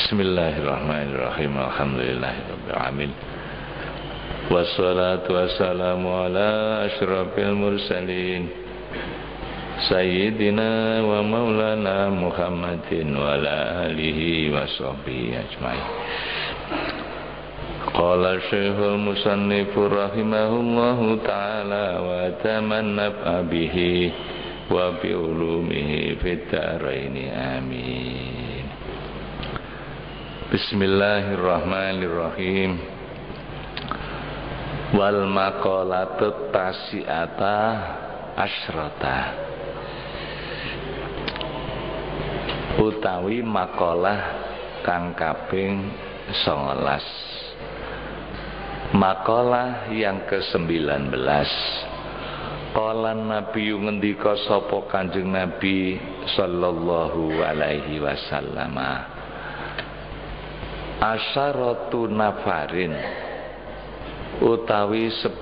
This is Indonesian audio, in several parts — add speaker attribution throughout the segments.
Speaker 1: Bismillahirrahmanirrahim. Alhamdulillahirabbil alamin. Wassalatu wassalamu ala asyrafil mursalin Sayyidina wa maulana Muhammadin wa ala alihi wa sahbihi ajmain. Qala Syekhul Musannifur rahimahullahu ta'ala wa tamannafa bihi wa bi ulumihi fid dharaini amin. Bismillahirrahmanirrahim. Wal maqalatut tasi'ata asyrata, utawi makalah kang kaping 19. Makalah yang ke-19. Qala Nabi, ngendika sapa Kanjeng Nabi sallallahu alaihi wasallam, asyaratu nafarin, utawi 10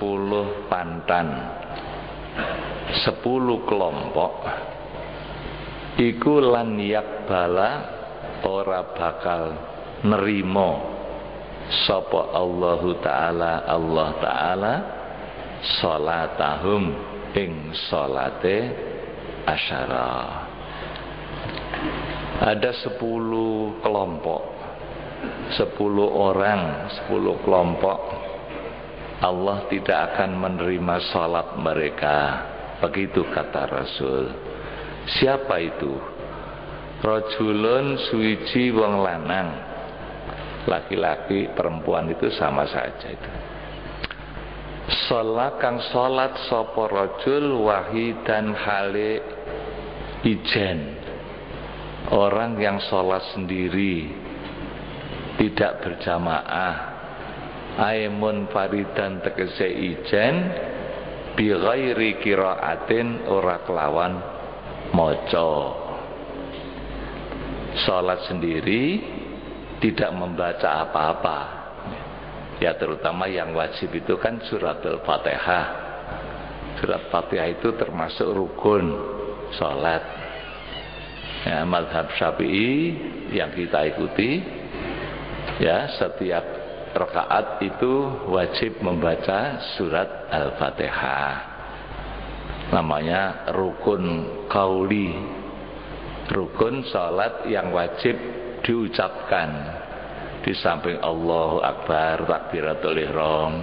Speaker 1: pantan, 10 kelompok, iku lan yakbala ora bakal nerimo sapa Allahu Ta'ala, Allah Ta'ala, salatahum ing salate asyara. Ada 10 kelompok, 10 orang, 10 kelompok, Allah tidak akan menerima salat mereka. Begitu kata Rasul. Siapa itu? Rajulun, suwiji wong lanang. Laki-laki, perempuan itu sama saja itu. Salat kang salat sapa rajul wahidan hale ijen. Orang yang salat sendiri, tidak berjamaah, aimun faridan tegese ijen, bi ghairi qiraatin, ora kelawan maca. Salat sendiri tidak membaca apa-apa. Ya, terutama yang wajib itu kan suratul Fatihah. Surat Fatihah itu termasuk rukun salat. Ya, mazhab Syafi'i yang kita ikuti, ya, setiap rakaat itu wajib membaca surat Al-Fatihah. Namanya rukun qauli, rukun salat yang wajib diucapkan. Di samping Allahu Akbar, takbiratul ihram,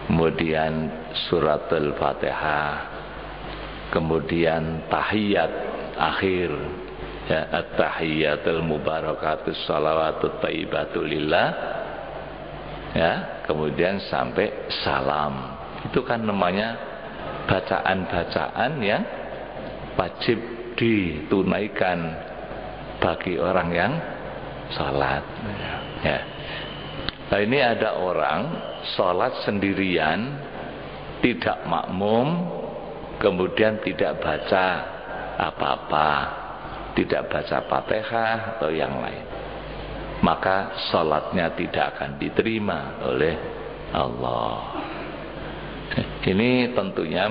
Speaker 1: kemudian suratul Fatihah, kemudian tahiyat akhir, ya, at-tahiyatul mubarakatus shalawatut thayyibatul lillah, ya, kemudian sampai salam. Itu kan namanya bacaan-bacaan yang wajib ditunaikan bagi orang yang salat, ya. Nah, ini ada orang salat sendirian, tidak makmum, kemudian tidak baca apa-apa, tidak baca Fatihah atau yang lain, maka salatnya tidak akan diterima oleh Allah. Ini tentunya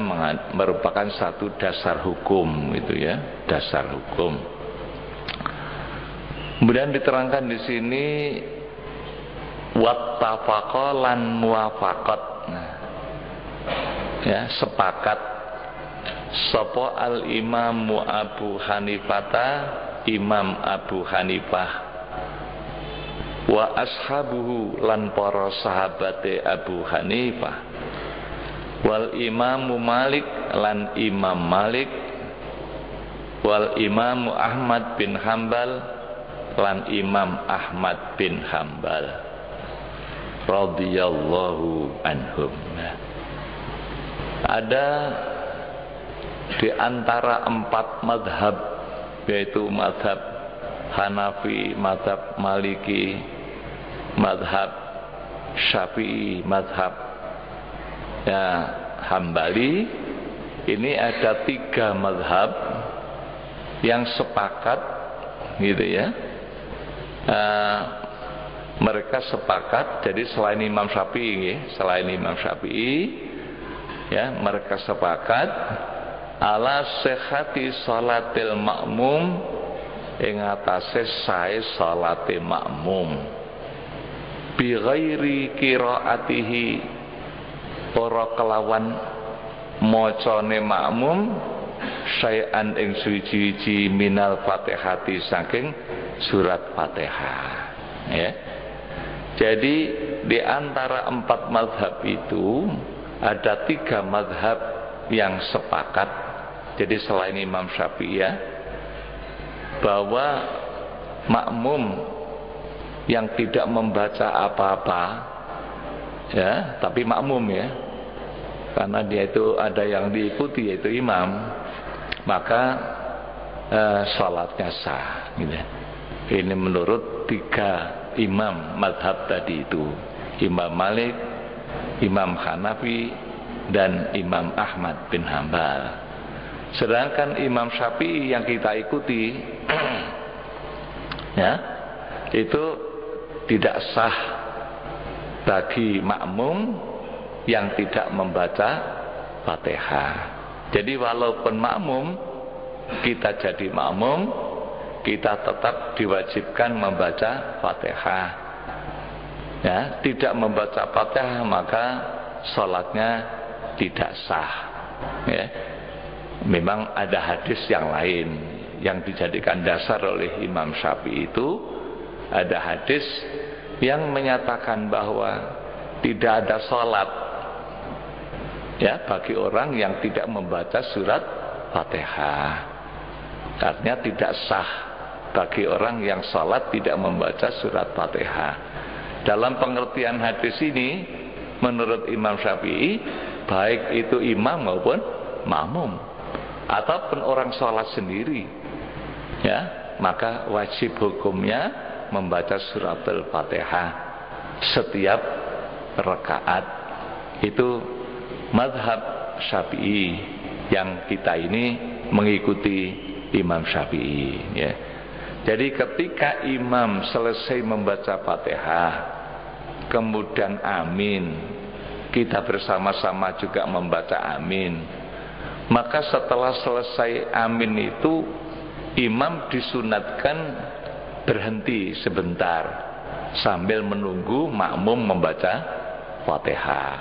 Speaker 1: merupakan satu dasar hukum, itu ya, dasar hukum. Kemudian diterangkan di sini wattafaqa lan muwafaqat. Nah, ya, sepakat sapa al Imam Abu Hanifah, Imam Abu Hanifah, wa ashabuhu lan para sahabate Abu Hanifah, wal Imam Malik lan Imam Malik, wal Imam Ahmad bin Hambal lan Imam Ahmad bin Hambal radhiyallahu anhum. Ada di antara 4 madhab, yaitu madhab Hanafi, madhab Maliki, madhab Syafi'i, madhab, ya, Hambali. Ini ada 3 madhab yang sepakat, gitu ya. Mereka sepakat, jadi selain Imam Syafi'i, ya, mereka sepakat ala sihhati salatil makmum ing atase sae salate makmum bi ghairi qiraatihi ora kelawan macane makmum syai'an ing suci-suci minal Fatihati saking surat Fatihah ya. Jadi di antara 4 mazhab itu ada 3 mazhab yang sepakat. Jadi selain Imam Syafi'i ya, bahwa makmum yang tidak membaca apa-apa ya, tapi makmum ya, karena dia itu ada yang diikuti yaitu imam, maka salatnya sah gitu. Ini menurut 3 imam mazhab tadi itu, Imam Malik, Imam Hanafi, dan Imam Ahmad bin Hambal. Sedangkan Imam Syafi'i yang kita ikuti ya, itu tidak sah bagi makmum yang tidak membaca Fatihah. Jadi walaupun makmum, kita jadi makmum, kita tetap diwajibkan membaca Fatihah ya. Tidak membaca Fatihah maka sholatnya tidak sah ya. Memang ada hadis yang lain yang dijadikan dasar oleh Imam Syafi'i itu. Ada hadis yang menyatakan bahwa tidak ada sholat ya bagi orang yang tidak membaca surat Fatihah. Artinya tidak sah bagi orang yang sholat tidak membaca surat Fatihah. Dalam pengertian hadis ini menurut Imam Syafi'i, baik itu imam maupun makmum ataupun orang sholat sendiri ya, maka wajib hukumnya membaca surat Al-Fatihah setiap rakaat. Itu mazhab Syafi'i yang kita ini mengikuti Imam Syafi'i ya. Jadi ketika imam selesai membaca Fatihah kemudian amin, kita bersama-sama juga membaca amin, maka setelah selesai amin itu imam disunatkan berhenti sebentar sambil menunggu makmum membaca Fatihah.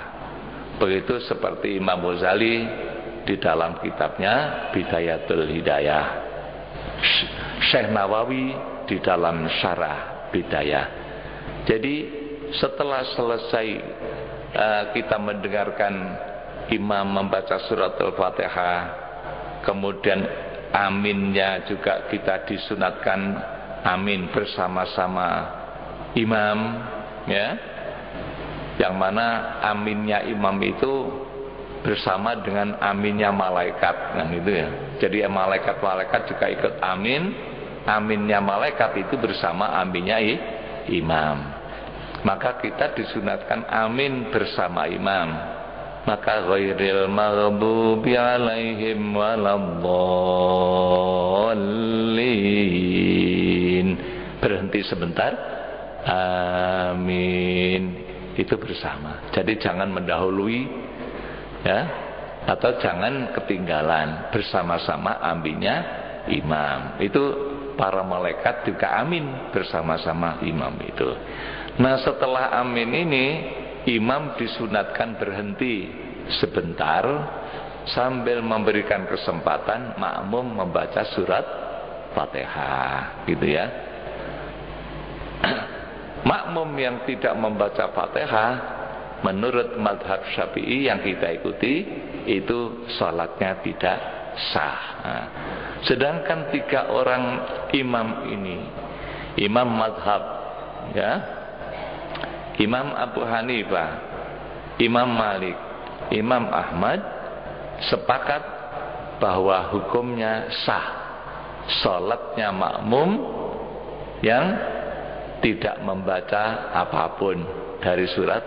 Speaker 1: Begitu seperti Imam Ghazali di dalam kitabnya Bidayatul Hidayah, Syekh Nawawi di dalam Syarah Bidayah. Jadi setelah selesai kita mendengarkan imam membaca surat Al-Fatihah, kemudian aminnya juga kita disunatkan amin bersama-sama imam ya, yang mana aminnya imam itu bersama dengan aminnya malaikat kan itu ya. Jadi malaikat-malaikat juga ikut amin, aminnya malaikat itu bersama aminnya imam. Maka kita disunatkan amin bersama imam. Maka ghairil maghdubi alaihim waladdallin, berhenti sebentar, amin, itu bersama. Jadi jangan mendahului ya, atau jangan ketinggalan, bersama-sama aminnya imam. Itu para malaikat juga amin bersama-sama imam itu. Nah setelah amin ini imam disunatkan berhenti sebentar sambil memberikan kesempatan makmum membaca surat Fatihah gitu ya. Makmum yang tidak membaca Fatihah menurut mazhab Syafi'i yang kita ikuti itu salatnya tidak sah. Nah, sedangkan 3 orang imam ini, imam mazhab ya, Imam Abu Hanifah, Imam Malik, Imam Ahmad sepakat bahwa hukumnya sah salatnya makmum yang tidak membaca apapun dari surat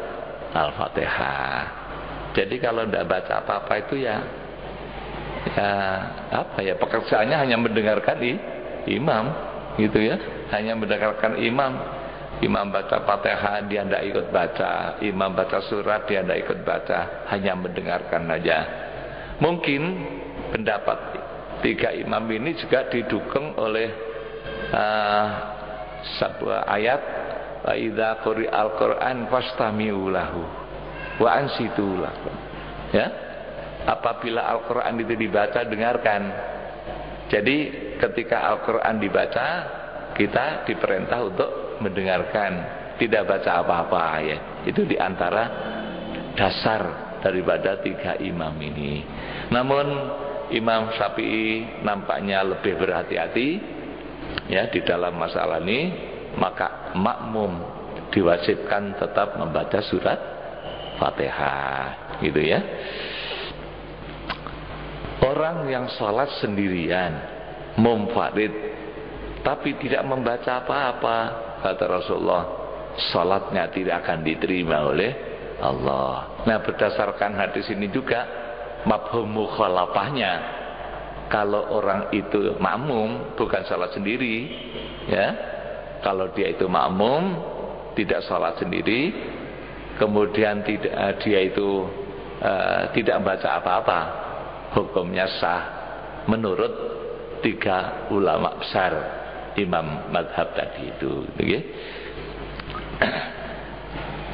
Speaker 1: Al-Fatihah. Jadi kalau tidak baca apa-apa itu ya apa ya, pekerjaannya hanya mendengarkan imam gitu ya, hanya mendengarkan imam. Imam baca Fatihah dia tidak ikut baca, imam baca surat dia tidak ikut baca, hanya mendengarkan saja. Mungkin pendapat 3 imam ini juga didukung oleh sebuah ayat, wa idza quri'al Qur'an fastami'u lahu wa ansitu lahu. Ya, apabila Al-Qur'an itu dibaca, dengarkan. Jadi ketika Al-Qur'an dibaca, kita diperintah untuk mendengarkan, tidak baca apa-apa ya. Itu diantara dasar daripada tiga imam ini. Namun Imam Syafi'i nampaknya lebih berhati-hati ya di dalam masalah ini, maka makmum diwajibkan tetap membaca surat Fatihah, gitu ya. Orang yang sholat sendirian, munfarid, tapi tidak membaca apa-apa, kata Rasulullah, sholatnya tidak akan diterima oleh Allah. Nah, berdasarkan hadis ini juga mafhum mukhalafahnya, kalau orang itu makmum bukan sholat sendiri ya, kalau dia itu makmum tidak sholat sendiri, kemudian dia itu tidak membaca apa-apa, hukumnya sah menurut tiga ulama besar imam madhab tadi itu, okay?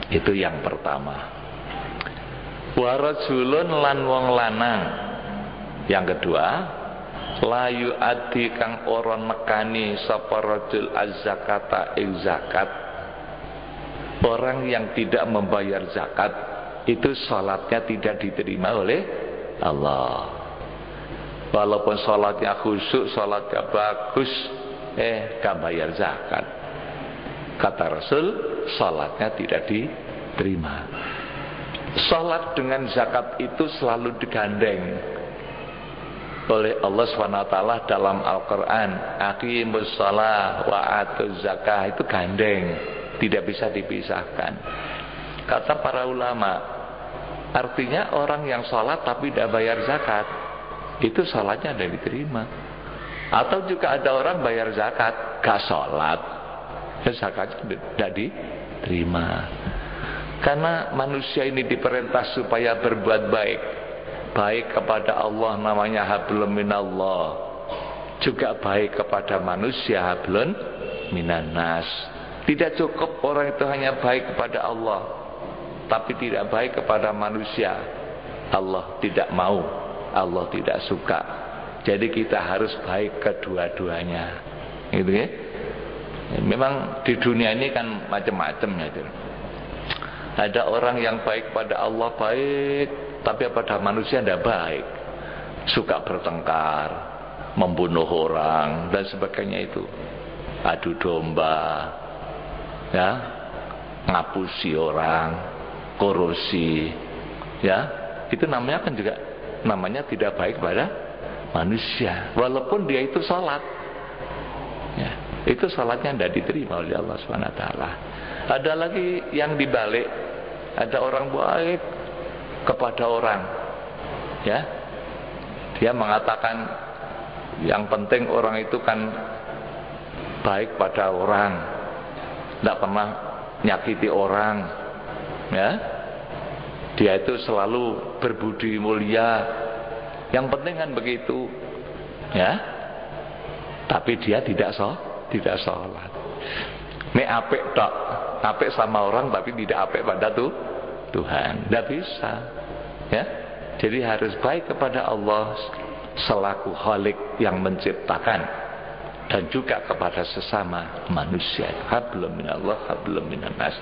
Speaker 1: Itu yang pertama. Wa rajulun lan wong lanang. Yang kedua, la yu'addi kang ora nekani sapa rajul az-zakata ing zakat. Orang yang tidak membayar zakat itu salatnya tidak diterima oleh Allah. Walaupun salatnya khusyuk, salatnya bagus, gak bayar zakat. Kata Rasul, salatnya tidak diterima. Salat dengan zakat itu selalu digandeng oleh Allah SWT dalam Al-Quran. Aqimus shalah wa atuz zakah, itu gandeng, tidak bisa dipisahkan. Kata para ulama, artinya orang yang sholat tapi tidak bayar zakat, itu sholatnya tidak diterima. Atau juga ada orang bayar zakat, gak sholat, zakatnya tidak diterima. Karena manusia ini diperintah supaya berbuat baik, baik kepada Allah, namanya hablum minallah, juga baik kepada manusia, hablun minannas. Tidak cukup orang itu hanya baik kepada Allah tapi tidak baik kepada manusia. Allah tidak mau, Allah tidak suka. Jadi kita harus baik kedua-duanya, gitu ya. Memang di dunia ini kan macam-macam ya. Ada orang yang baik pada Allah baik, tapi pada manusia tidak baik, suka bertengkar, membunuh orang dan sebagainya, itu adu domba ya, ngapusi orang, korupsi ya, itu namanya kan juga namanya tidak baik pada manusia, walaupun dia itu sholat ya, itu sholatnya tidak diterima oleh Allah SWT. Ada lagi yang dibalik, ada orang baik kepada orang ya, dia mengatakan yang penting orang itu kan baik pada orang, tidak pernah nyakiti orang ya, dia itu selalu berbudi mulia, yang penting kan begitu ya, tapi dia tidak sholat. Ini apik tok, apik sama orang tapi tidak apik pada Tuhan, tidak bisa ya. Jadi harus baik kepada Allah selaku Khalik yang menciptakan, dan juga kepada sesama manusia. Hablum minallah, hablum minannas.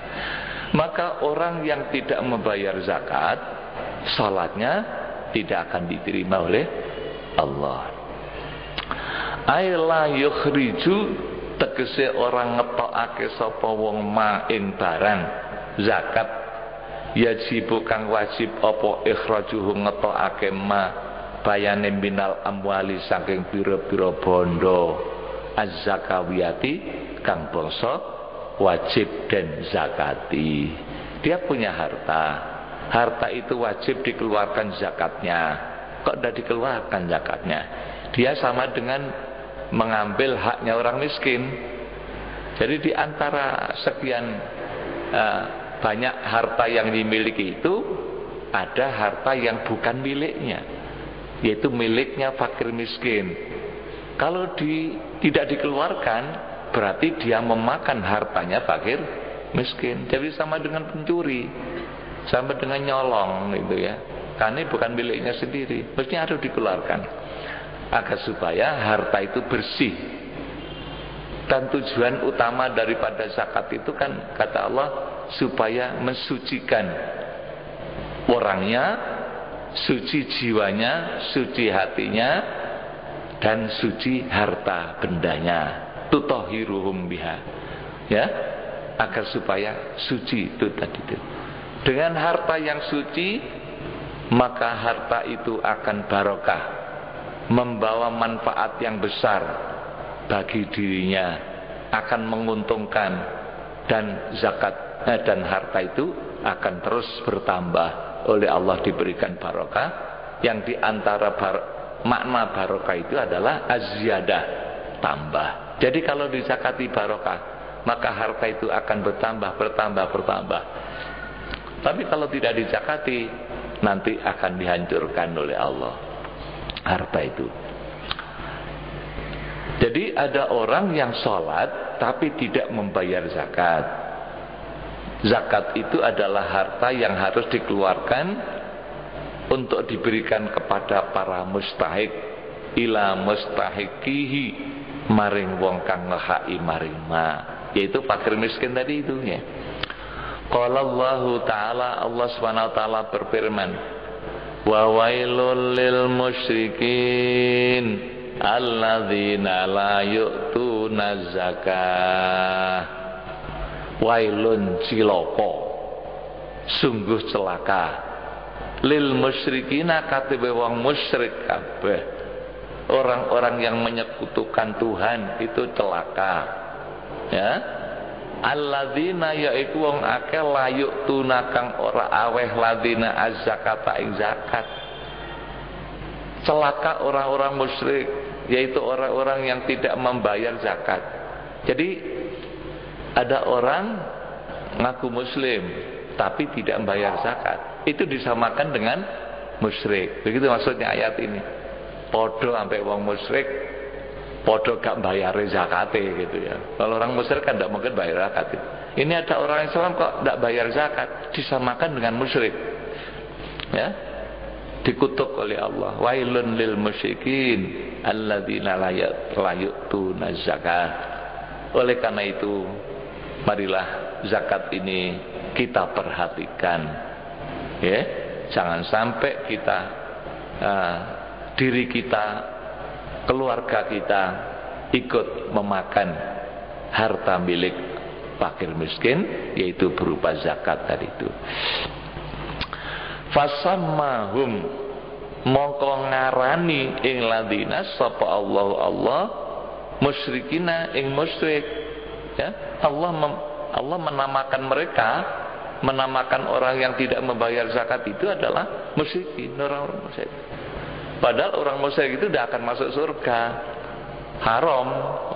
Speaker 1: Maka orang yang tidak membayar zakat, salatnya tidak akan diterima oleh Allah. Aila yukhriju, tegese orang ngetokake sapa wong ma ing barang zakat, yajibu kang wajib apa ikhrajuhu ngetokake ma bayane minal amwali saking pira-pira bondo az-zakawiyati kang bangsa wajib dan zakati. Dia punya harta itu wajib dikeluarkan zakatnya, kok tidak dikeluarkan zakatnya? Dia sama dengan mengambil haknya orang miskin. Jadi di antara sekian banyak harta yang dimiliki itu, ada harta yang bukan miliknya, yaitu miliknya fakir miskin. Kalau tidak dikeluarkan, berarti dia memakan hartanya fakir miskin. Jadi sama dengan pencuri, sama dengan nyolong gitu ya. Karena ini bukan miliknya sendiri, mestinya harus dikeluarkan agar supaya harta itu bersih. Dan tujuan utama daripada zakat itu kan kata Allah supaya mensucikan orangnya, suci jiwanya, suci hatinya, dan suci harta bendanya. Tutahhiruhum biha, ya, agar supaya suci itu tadi itu. Dengan harta yang suci, maka harta itu akan barokah, membawa manfaat yang besar bagi dirinya, akan menguntungkan, dan zakat dan harta itu akan terus bertambah oleh Allah, diberikan barokah. Yang diantara makna barokah itu adalah az-ziyadah, tambah. Jadi kalau dizakati barokah, maka harta itu akan bertambah. Tapi kalau tidak dizakati, nanti akan dihancurkan oleh Allah harta itu. Jadi ada orang yang sholat tapi tidak membayar zakat. Zakat itu adalah harta yang harus dikeluarkan untuk diberikan kepada para mustahik, ila mustahikihi, maring wong kang ngehaki maring ma, yaitu fakir miskin tadi itu ya. Qala Allah Ta'ala, Allah Subhanahu wa taala berfirman, wa wailul lil musyrikin alladzina la yu'tuna zakah. Wailun, cilaka, sungguh celaka, lil musyrikina, katibe wong musyrik kabeh, orang-orang yang menyekutukan Tuhan itu celaka ya. Alladzina, yaiku wong akeh la yu'tuna kang ora aweh ladzina az-zakata ing zakat. Celaka orang-orang musyrik, yaitu orang-orang yang tidak membayar zakat. Jadi ada orang ngaku muslim tapi tidak membayar zakat, itu disamakan dengan musyrik. Begitu maksudnya ayat ini. Podo sampai wong musyrik, podo gak bayar zakat gitu ya. Kalau orang musyrik kan tidak mungkin bayar zakat. Ini ada orang Islam kok tidak bayar zakat, disamakan dengan musyrik. Ya, dikutuk oleh Allah. Wailun lil musyrikin alladzina la yu'tuna zakat. Oleh karena itu, marilah zakat ini kita perhatikan ya. Jangan sampai kita diri kita, keluarga kita ikut memakan harta milik fakir miskin, yaitu berupa zakat tadi itu. Fasammahum, mongko ngarani ing ladina sapa Allah musyrikina ing musyrik ya. Allah menamakan mereka, menamakan orang yang tidak membayar zakat itu adalah musyrikin, orang-orang musyrik. Padahal orang musyrik itu tidak akan masuk surga, haram.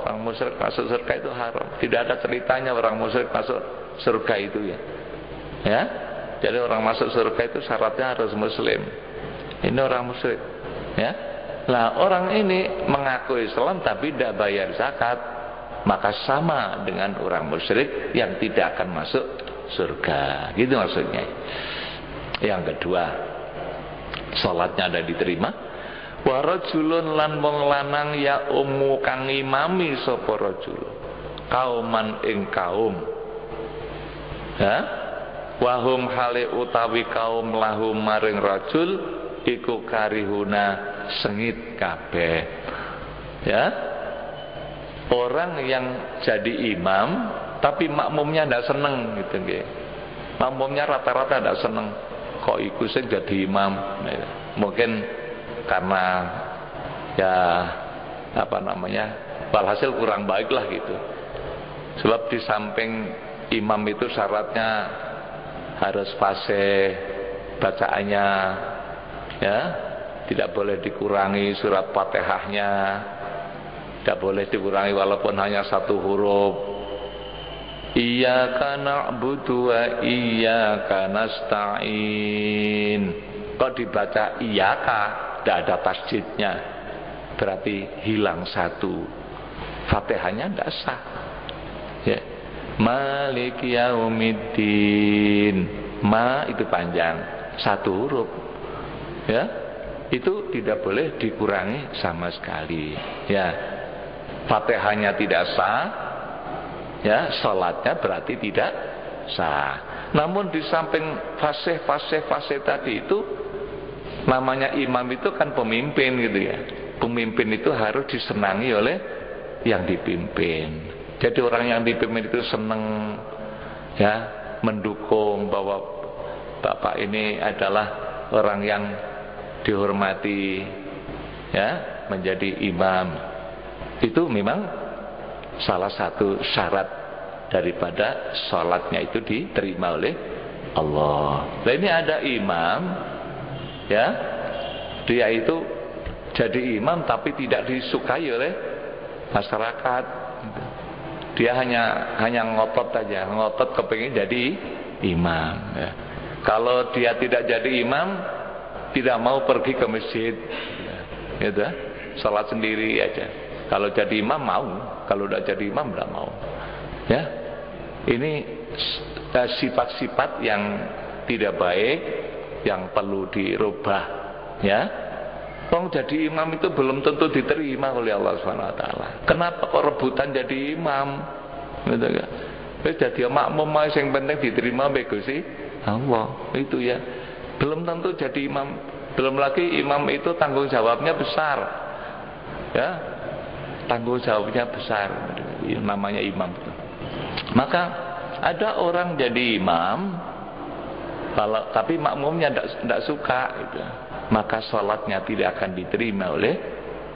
Speaker 1: Orang musyrik masuk surga itu haram. Tidak ada ceritanya orang musyrik masuk surga itu ya. Ya. Jadi orang masuk surga itu syaratnya harus muslim. Ini orang musyrik ya. Nah, orang ini mengaku Islam tapi tidak bayar zakat, maka sama dengan orang musyrik yang tidak akan masuk surga. Gitu maksudnya. Yang kedua, salatnya ada diterima. Wa rajulun lan wong lanang ya ummu kang imami sapa rajul kauman ing kaum ya. Wahum hale utawi kaum lahum maring rajul iku karihuna sengit kabeh ya. Orang yang jadi imam tapi makmumnya tidak seneng gitu nggih. Makmumnya rata-rata tidak seneng, kok iku sing jadi imam. Mungkin karena ya walhasil kurang baik lah gitu. Sebab di samping imam itu syaratnya harus fasih bacaannya ya, tidak boleh dikurangi surat Fatihahnya, tidak boleh dikurangi walaupun hanya satu huruf. Iyyaka na'budu wa iyyaka nasta'in. Kok dibaca iyyaka, tidak ada tasdidnya, berarti hilang satu, Fatihahnya tidak sah. Ya. Maliki yaumiddin, ma itu panjang, satu huruf. Ya, itu tidak boleh dikurangi sama sekali. Ya, Fatihahnya tidak sah, ya, salatnya berarti tidak sah. Namun di samping fase tadi itu, namanya imam itu kan pemimpin gitu ya. Pemimpin itu harus disenangi oleh yang dipimpin. Jadi orang yang dipimpin itu senang, ya, mendukung bahwa bapak ini adalah orang yang dihormati, ya, menjadi imam. Itu memang salah satu syarat daripada sholatnya itu diterima oleh Allah. Nah, ini ada imam, ya, dia itu jadi imam tapi tidak disukai oleh masyarakat. Dia hanya ngotot aja, ngotot kepingin jadi imam. Ya. Kalau dia tidak jadi imam, tidak mau pergi ke masjid, ya, gitu, sholat sendiri aja. Kalau jadi imam mau, kalau tidak jadi imam tidak mau. Ya, ini sifat-sifat yang tidak baik, yang perlu dirubah. Ya, jadi imam itu belum tentu diterima oleh Allah SWT. Kenapa kok rebutan jadi imam? Gitu kan? Jadi makmum yang penting diterima bego sih Allah itu ya. Belum tentu jadi imam. Belum lagi imam itu tanggung jawabnya besar. Ya, tanggung jawabnya besar. Namanya imam. Maka ada orang jadi imam, tapi makmumnya tidak suka, gitu. Maka sholatnya tidak akan diterima oleh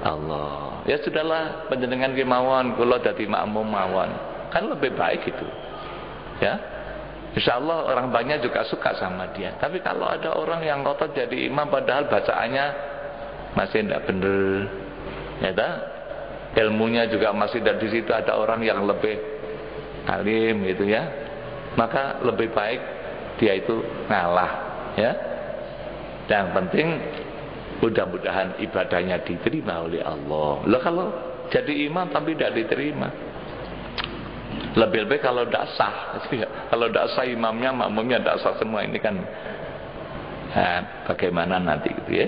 Speaker 1: Allah. Ya sudahlah, panjenengan kemawon, kula dadi makmum mawon, kan lebih baik itu. Ya, insya Allah orang banyak juga suka sama dia. Tapi kalau ada orang yang ngotot jadi imam padahal bacaannya masih tidak benar, ya dah, ilmunya juga masih tidak di situ, ada orang yang lebih alim gitu ya, maka lebih baik dia itu ngalah, ya. Yang penting mudah-mudahan ibadahnya diterima oleh Allah. Loh, kalau jadi imam tapi tidak diterima, lebih-lebih kalau tidak sah. Kalau tidak sah imamnya, makmumnya tidak sah semua, ini kan bagaimana nanti gitu ya.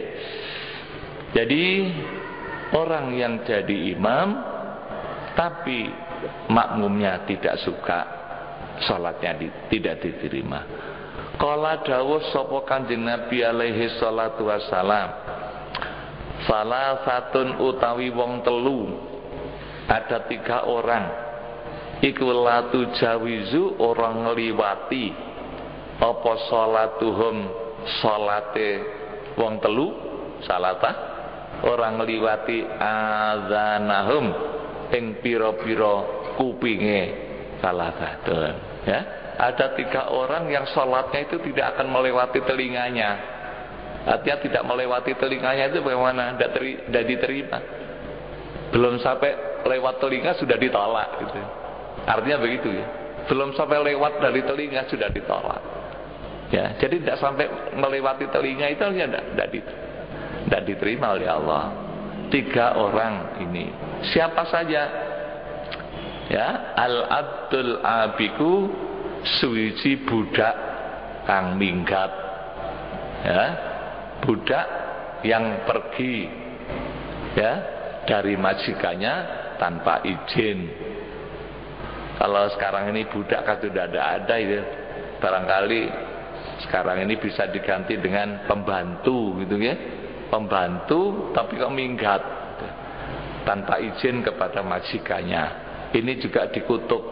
Speaker 1: Jadi orang yang jadi imam tapi makmumnya tidak suka, sholatnya tidak diterima. Qala dawuh sapa Kanjeng Nabi alaihi salatu wassalam, salah satun utawi wong telu, ada 3 orang iku latu jawizu, orang ngliwati apa salatuhum, salate wong telu, salata orang ngliwati adzanahum ing pira-pira kupinge salah satun, ya. Ada 3 orang yang sholatnya itu tidak akan melewati telinganya. Artinya tidak melewati telinganya itu bagaimana? Tidak diterima. Belum sampai lewat telinga sudah ditolak gitu. Artinya begitu ya. Belum sampai lewat dari telinga sudah ditolak. Ya, jadi tidak sampai melewati telinga itu tidak diterima oleh Allah. 3 orang ini. Siapa saja? Ya, al-abdul abiku, suwiji budak kang minggat, ya, budak yang pergi, ya, dari majikannya tanpa izin. Kalau sekarang ini budak kan sudah ada ya, barangkali sekarang ini bisa diganti dengan pembantu gitu ya, pembantu tapi kok minggat tanpa izin kepada majikannya. Ini juga dikutuk,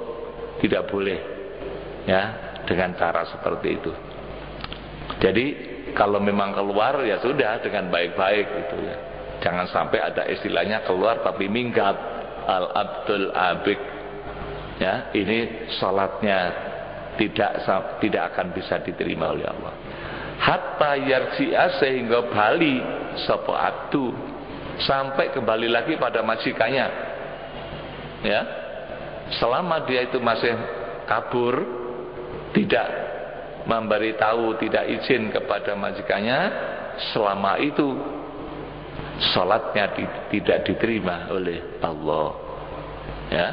Speaker 1: tidak boleh. Ya, dengan cara seperti itu. Jadi kalau memang keluar ya sudah dengan baik-baik gitu ya. Jangan sampai ada istilahnya keluar tapi minggat, al-abdul abik. Ya, ini salatnya tidak akan bisa diterima oleh Allah. Hatta yarji'a, sehingga bali sapa abdu, sampai kembali lagi pada majikannya. Ya. Selama dia itu masih kabur, tidak memberitahu, tidak izin kepada majikannya, selama itu salatnya tidak diterima oleh Allah. Ya.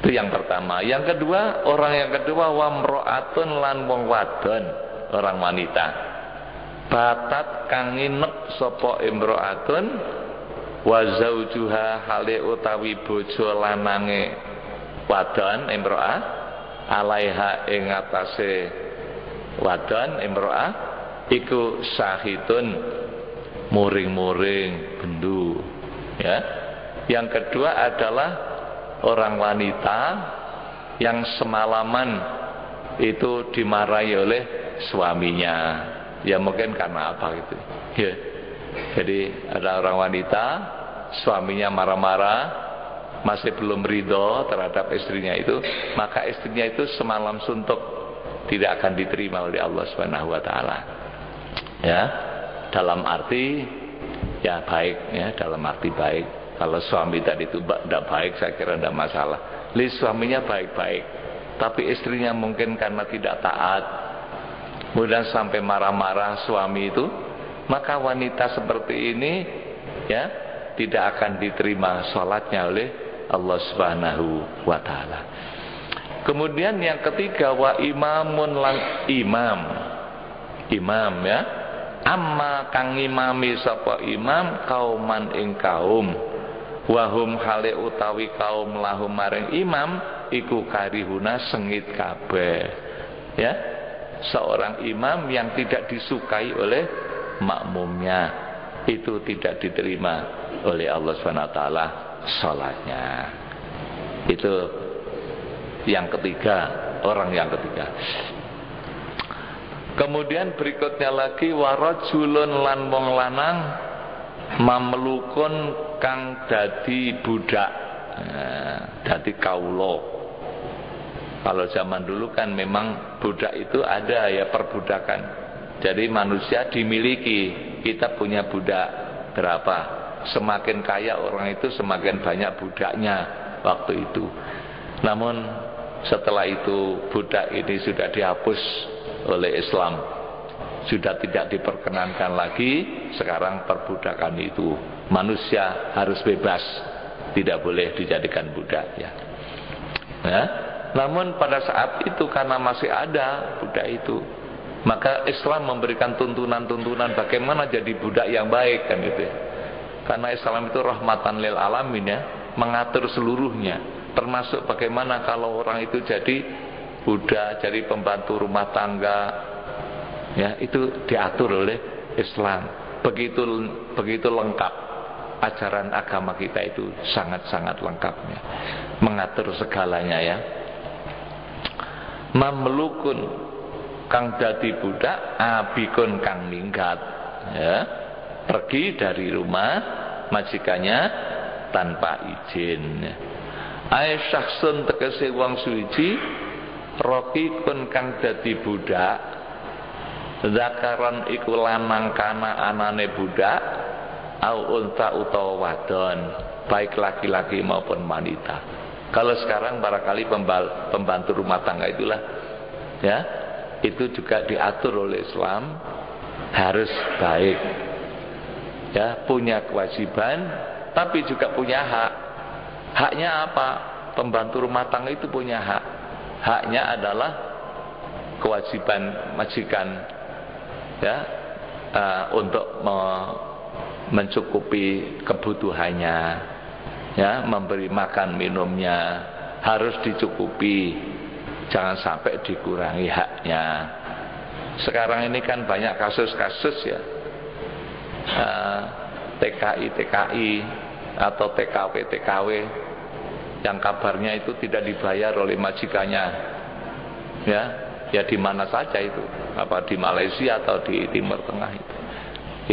Speaker 1: Itu yang pertama. Yang kedua, orang yang kedua wamro'atun lan wong wadon, orang wanita. Batat kang nginep sapa imro'atun wa zaujuha hale utawi bojo lanange wadon imro'ah alaiha ing atase wadon imro'ah iku syahidun muring-muring bendu. Ya. Yang kedua adalah orang wanita yang semalaman itu dimarahi oleh suaminya. Ya mungkin karena apa gitu. Ya. Jadi ada orang wanita, suaminya marah-marah, masih belum ridho terhadap istrinya itu, maka istrinya itu semalam suntuk, tidak akan diterima oleh Allah Subhanahu wa taala. Ya. Dalam arti ya baik, ya dalam arti baik. Kalau suami tadi itu tidak baik, saya kira tidak masalah. Suaminya baik-baik, tapi istrinya mungkin karena tidak taat, kemudian sampai marah-marah suami itu, maka wanita seperti ini ya tidak akan diterima sholatnya oleh Allah Subhanahu wa taala. Kemudian yang ketiga wa imamun lan imam ya, amma kang imami sapa imam kauman ing kaum wahum hale utawi kaum lahum maring imam iku karihuna sengit kabeh. Ya, seorang imam yang tidak disukai oleh makmumnya itu tidak diterima oleh Allah Subhanahu wa taala salatnya. Itu yang ketiga, orang yang ketiga. Kemudian berikutnya lagi warajulun lan wong lanang mamlukun kang dadi budak, dadi kaulo. Kalau zaman dulu kan memang budak itu ada ya, perbudakan. Jadi manusia dimiliki, kita punya budak berapa, semakin kaya orang itu semakin banyak budaknya waktu itu. Namun setelah itu budak ini sudah dihapus oleh Islam, sudah tidak diperkenankan lagi. Sekarang perbudakan itu, manusia harus bebas, tidak boleh dijadikan budak ya. Namun pada saat itu karena masih ada budak itu, maka Islam memberikan tuntunan-tuntunan bagaimana jadi budak yang baik kan gitu ya. Karena Islam itu rahmatan lil alamin ya, mengatur seluruhnya, termasuk bagaimana kalau orang itu jadi budak, jadi pembantu rumah tangga ya, itu diatur oleh Islam. Begitu lengkap ajaran agama kita itu, sangat-sangat lengkapnya, mengatur segalanya ya. Mamlukun kang dadi budak, abikun kang minggat ya, pergi dari rumah majikannya tanpa izin. Ai syakhsun tegese wong suci, raqikun kang dadi budak, zakaron iku lanang kana anane budak, au unta utawa wadon, baik laki-laki maupun wanita. Kalau sekarang barangkali pembantu rumah tangga itulah ya, itu juga diatur oleh Islam, harus baik ya, punya kewajiban tapi juga punya hak. Haknya apa? Pembantu rumah tangga itu punya hak. Haknya adalah kewajiban majikan ya, untuk mencukupi kebutuhannya ya, memberi makan minumnya harus dicukupi, jangan sampai dikurangi haknya. Sekarang ini kan banyak kasus-kasus ya, TKI atau TKW yang kabarnya itu tidak dibayar oleh majikannya ya, ya di mana saja itu, apa di Malaysia atau di Timur Tengah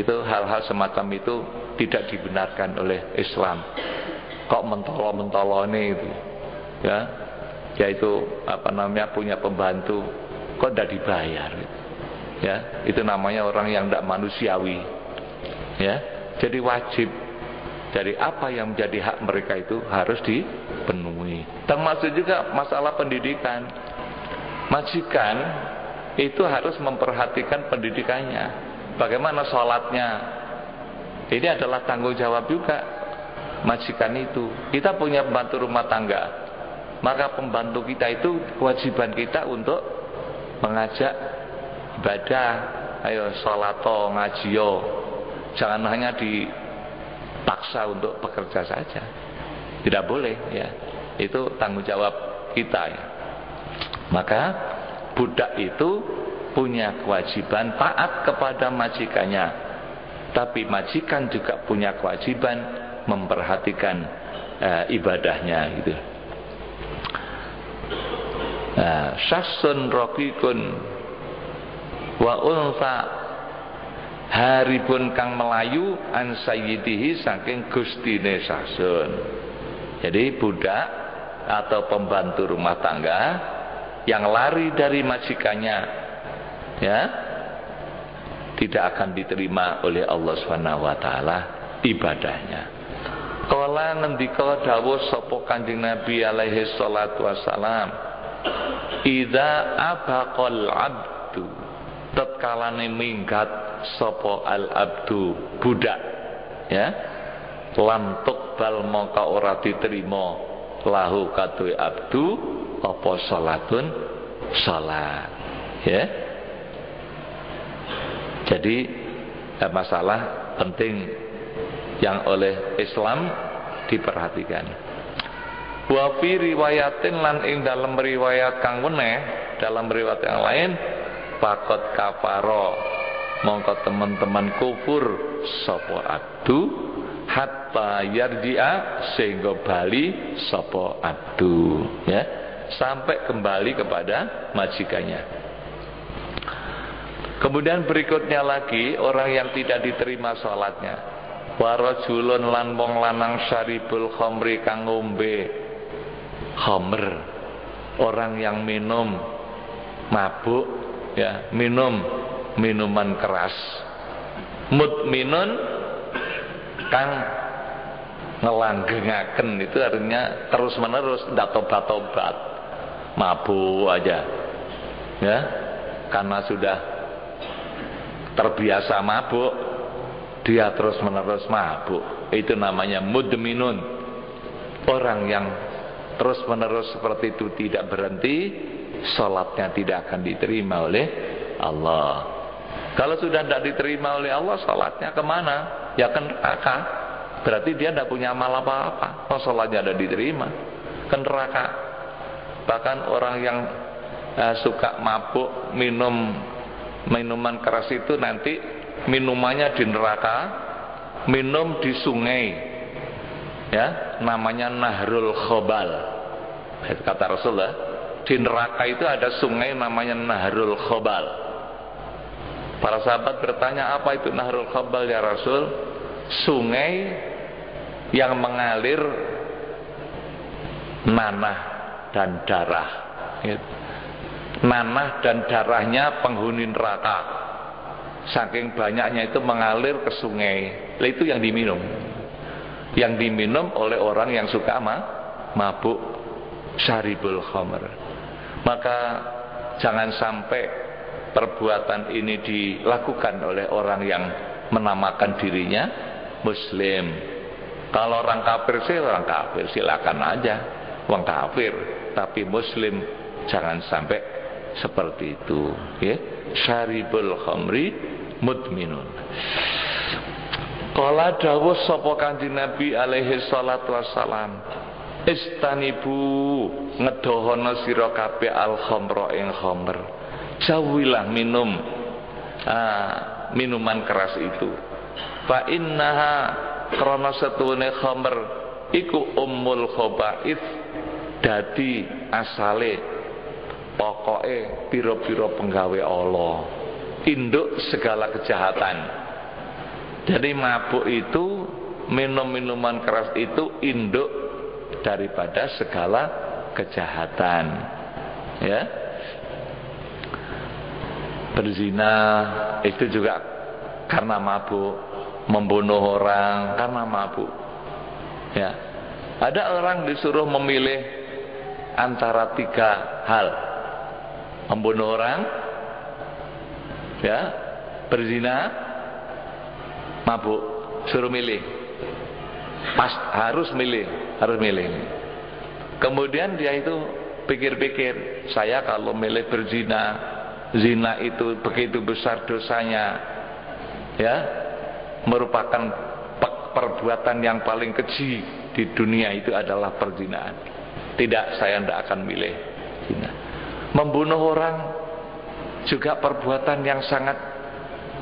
Speaker 1: itu hal-hal semacam itu tidak dibenarkan oleh Islam. Kok mentolo-mentolone itu ya, yaitu apa namanya, punya pembantu kok tidak dibayar ya, itu namanya orang yang tidak manusiawi ya. Jadi wajib, dari apa yang menjadi hak mereka itu harus dipenuhi. Termasuk juga masalah pendidikan. Majikan itu harus memperhatikan pendidikannya, bagaimana sholatnya Ini adalah tanggung jawab juga majikan itu. Kita punya pembantu rumah tangga, maka pembantu kita itu kewajiban kita untuk mengajak ibadah, ayo sholato, ngajiyo. Jangan hanya dipaksa untuk bekerja saja. Tidak boleh ya. Itu tanggung jawab kita ya. Maka budak itu punya kewajiban taat kepada majikannya, tapi majikan juga punya kewajiban memperhatikan ibadahnya gitu. Syasun rokikun wa unsa haribun kang melayu an sayyidihi saking gustine syasun. Jadi budak atau pembantu rumah tangga yang lari dari majikannya ya tidak akan diterima oleh Allah Subhanahu wa taala ibadahnya. Kala ngendika dawuh sapa Kanjeng Nabi alaihi salatu wassalam, idza abaqal abdu, tatkalane minggat sapa al abdu budak ya, lam tuqbal mongko ora diterima lahu kadue abdu apa salatun salat ya. Jadi masalah penting yang oleh Islam diperhatikan. Wa fi riwayatin lan ing dalam riwayat kang weneh, dalam riwayat yang lain, pakot kafaro mongko teman-teman kufur sapa abdu hatta yarji'a sehingga bali sapa abdu ya, sampai kembali kepada majikannya. Kemudian berikutnya lagi orang yang tidak diterima salatnya, warajulun lan wong lanang syaribul khamri kang ngombe khamr, orang yang minum mabuk ya, minum minuman keras, mudminun kang ngelanggengaken, itu artinya terus menerus ndak tobat-tobat, mabuk aja ya, karena sudah terbiasa mabuk dia terus menerus mabuk, itu namanya mudminun. Orang yang terus menerus seperti itu tidak berhenti, salatnya tidak akan diterima oleh Allah. Kalau sudah tidak diterima oleh Allah, salatnya kemana? Ya ke neraka. Berarti dia tidak punya amal apa-apa. Oh, salatnya tidak diterima, ke neraka. Bahkan orang yang suka mabuk, minum minuman keras itu nanti minumannya di neraka, minum di sungai ya, namanya Nahrul Khobal. Kata Rasulullah, di neraka itu ada sungai namanya Nahrul Khobal. Para sahabat bertanya, apa itu Nahrul Khobal ya Rasul? Sungai yang mengalir nanah dan darah gitu. Nanah dan darahnya penghuni neraka, saking banyaknya itu mengalir ke sungai. Itu yang diminum, yang diminum oleh orang yang suka mabuk, syaribul khamr. Maka jangan sampai perbuatan ini dilakukan oleh orang yang menamakan dirinya muslim. Kalau orang kafir sih orang kafir, silakan aja, orang kafir. Tapi muslim jangan sampai seperti itu ya. Syaribul khamri mudminun. Qala dawuh sapa Kanjeng Nabi alaihi salatu wassalam, istanibu ngedohono sira kabeh al khamra ing khamr. Jauhilah minum minuman keras itu. Fa innaha krana setune khamr iku ummul khaba'ith, dadi asale pokoke piro-piro penggawe Allah, induk segala kejahatan. Jadi mabuk itu, minum minuman keras itu induk daripada segala kejahatan ya. Berzina itu juga karena mabuk, membunuh orang karena mabuk ya. Ada orang disuruh memilih antara 3 hal: membunuh orang ya, berzina, mabuk. suruh milih. Pas harus milih. Kemudian dia itu pikir-pikir, saya kalau milih berzina, zina itu begitu besar dosanya, ya, merupakan perbuatan yang paling keji di dunia itu adalah perzinaan. Tidak, saya tidak akan milih zina. Membunuh orang juga perbuatan yang sangat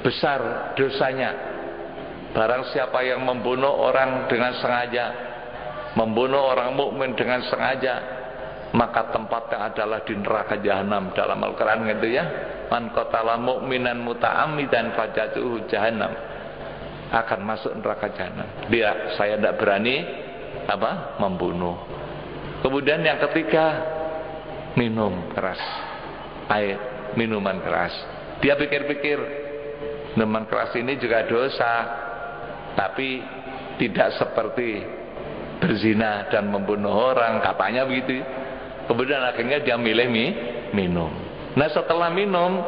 Speaker 1: besar dosanya. Barang siapa yang membunuh orang dengan sengaja, membunuh orang mukmin dengan sengaja, maka tempatnya adalah di neraka jahanam. Dalam Al-Quran gitu ya, man qatala mu'minan muta'ammidan fajatuhu jahannam, akan masuk neraka jahanam. Saya tidak berani membunuh. Kemudian yang ketiga, minum keras, minuman keras. Dia pikir-pikir, minuman keras ini juga dosa, tapi tidak seperti berzina dan membunuh orang, katanya begitu. Kemudian akhirnya dia milih minum. Nah setelah minum,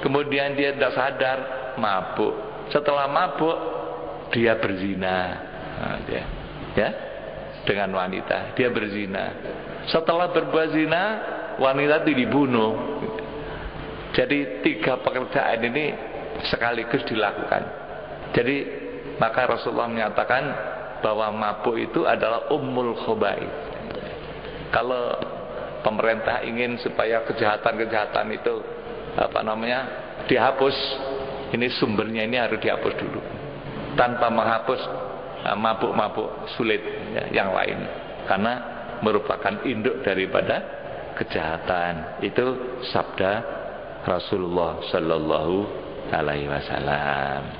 Speaker 1: kemudian dia tidak sadar, mabuk. Setelah mabuk, dia berzina. Nah, ya, dengan wanita, dia berzina. Setelah berbuat zina, wanita itu dibunuh. Jadi 3 pekerjaan ini sekaligus dilakukan. Jadi maka Rasulullah menyatakan bahwa mabuk itu adalah ummul khaba'ith. Kalau pemerintah ingin supaya kejahatan-kejahatan itu dihapus, ini sumbernya ini harus dihapus dulu. Tanpa menghapus mabuk-mabuk sulit ya, yang lain, karena merupakan induk daripada kejahatan. Itu sabda Rasulullah Sallallahu Alaihi Wasallam.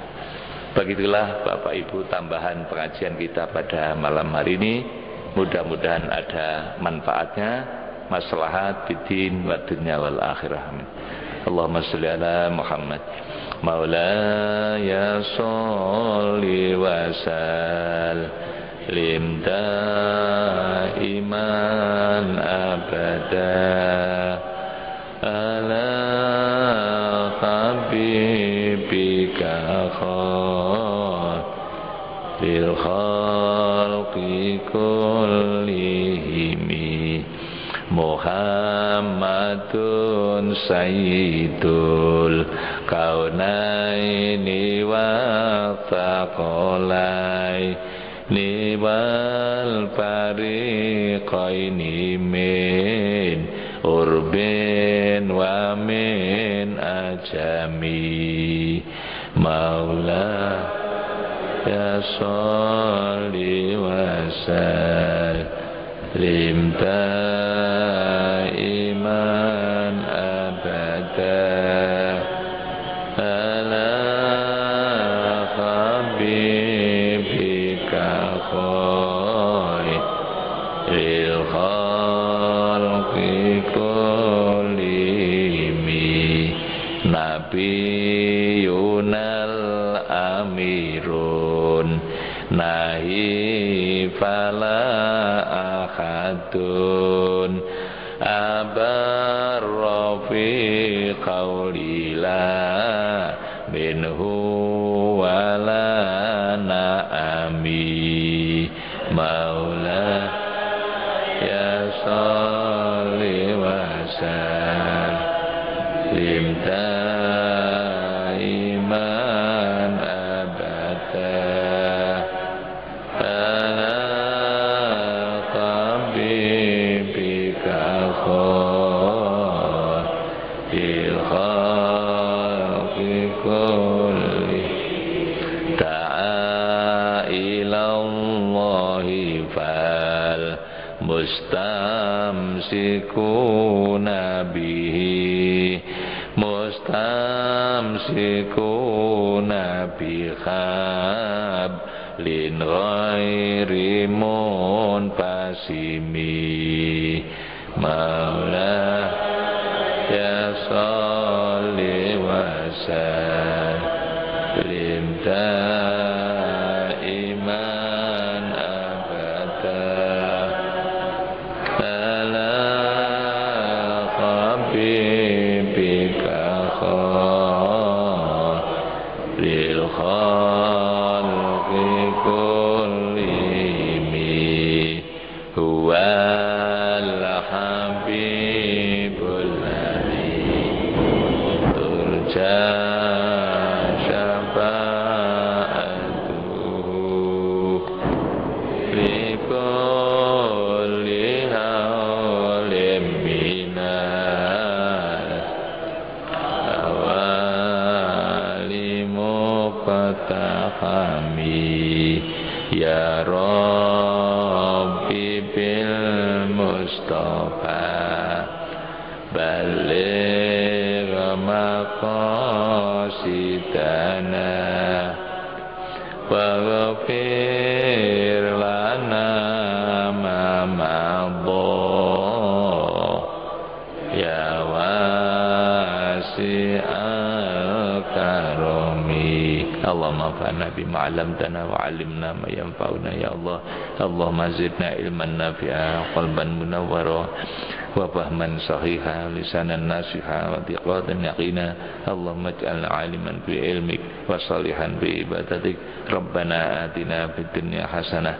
Speaker 1: Begitulah Bapak Ibu tambahan pengajian kita pada malam hari ini. Mudah-mudahan ada manfaatnya, maslahat bidin wa dunya wal akhirah. Allahumma sholli ala Muhammad. Maulaya sholli wa sallim daiman abada ala habibika khairil khalqi kullihim Muhammadun sayyidul kaunaini wa thaqalaini wal fariqaini min urbin wa min ajami maula ya sholli wa sallim daiman abada ala habibika khairil khalqi kullihim nabiyunal amirun nahi fala ahadun abar rafi qawlila minhu wala na'ami maula ya sholli wa sallim daiman abada ala habibika khairil khalqi kulli da'a ilallahi fal mustamsikuna bihi mustamsikuna bihab lin ghairi munfasimi maula ya sholli wa sallim daiman abada ala habibika khairil khalqi الذي ترجى شفاعته لكل هول من الأهوال مقتحمي يا ربي بالمصطفى بلغ مقاصدنا واغفر لنا ما مضى يا واسع الكرم اللهم انفعنا بما علمتنا وعلمنا ما ينفعنا يا الله اللهم زدنا علما نافعا قلبا منورا وفهما صحيحا لسانا ناصحا واعتقادا يقينا اللهم اجعلنا عالما بعلمك وصالحا بعبادتك ربنا آتنا في الدنيا حسنة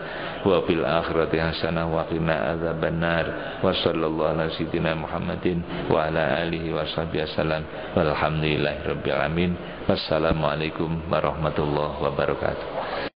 Speaker 1: وفي الآخرة حسنة وقنا عذاب النار وصلى الله على سيدنا محمد وعلى آله وصحبه وسلم والحمد لله رب العالمين wassalamualaikum warahmatullahi wabarakatuh.